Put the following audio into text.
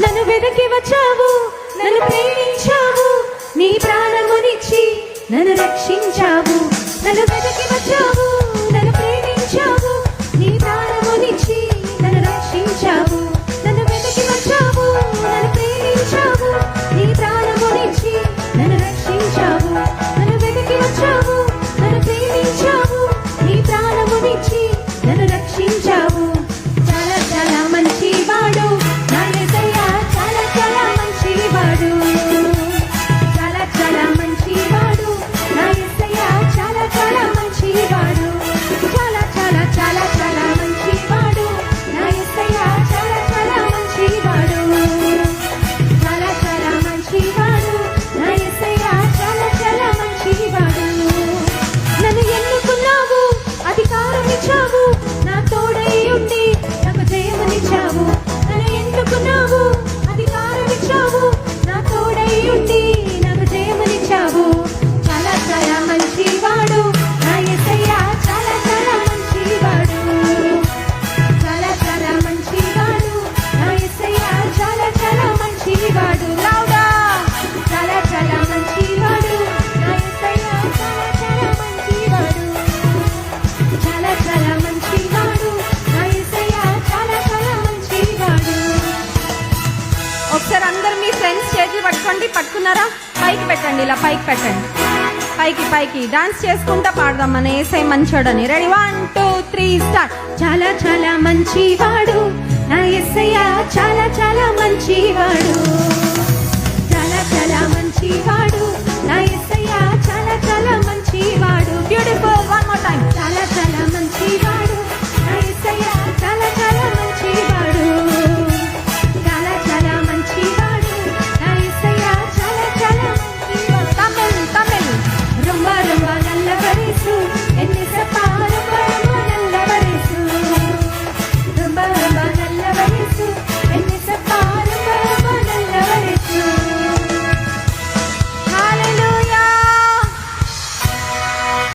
నన్ను వెనక్కి వచ్చావు, నన్ను ప్రేమించావు, నీ ప్రాణమునిచ్చి నన్ను రక్షించావు. నన్ను వెనక్కి వచ్చావు, నన్ను ప్రేమించావు, నీ ప్రాణమునిచ్చి నన్ను రక్షించావు. నన్ను వెనక్కి వచ్చావు, నన్ను ప్రేమించావు, నీ ప్రాణమునిచ్చి నన్ను రక్షించావు. నన్ను వెనక్కి వచ్చావు, నన్ను ప్రేమించావు, నీ ప్రాణమునిచ్చి నన్ను రక్షించావు. చాలా చాలా మంచివాడు నా యేసయ్యా, చాలా చాలా మంచివాడు. చాలా చాలా మంచివాడు నా యేసయ్యా, చాలా చాలా మంచివాడు. చాలా చాలా చాలా చాలా మంచివాడు నా యేసయ్యా, చాలా చాలా మంచివాడు. చాలా చాలా మంచివాడు నా యేసయ్యా, చాలా చాలా మంచివాడు. నన్ను ఎన్నుకున్నావు, అధికారం ఇచ్చావు, నా తోడై ఉండి నాకు జయమునిచ్చావు. నన్ను ఎన్నుకున్నావు, అధికారం ఇచ్చావు, నా తోడై ఉండి నాకు జయమునిచ్చావు. చాలా చాలా మంచివాడు నా యేసయ్యా, చాలా చాలా మంచివాడు. చాలా చాలా మంచివాడు నా యేసయ్యా, చాలా చాలా మంచివాడు. లౌడా చాలా చాలా మంచివాడు నా యేసయ్యా, చాలా చాలా మంచివాడు. చాలా చాలా మంచివాడు నా యేసయ్యా, చాలా చాలా మంచివాడు. ఒకసారి అందరు మీ ఫ్రెండ్స్ చేతులు పట్టుకోండి. పట్టుకున్నారా? పైకి పెట్టండి, ఇలా పైకి పెట్టండి. పైకి పైకి డాన్స్ చేసుకుంటా పాడదాం మన యేసయ్య మంచోడని. Ready, 1 2 3 start. చాలా చాలా మంచివాడు నా యేసయ్య, చాలా చాలా మంచివాడు.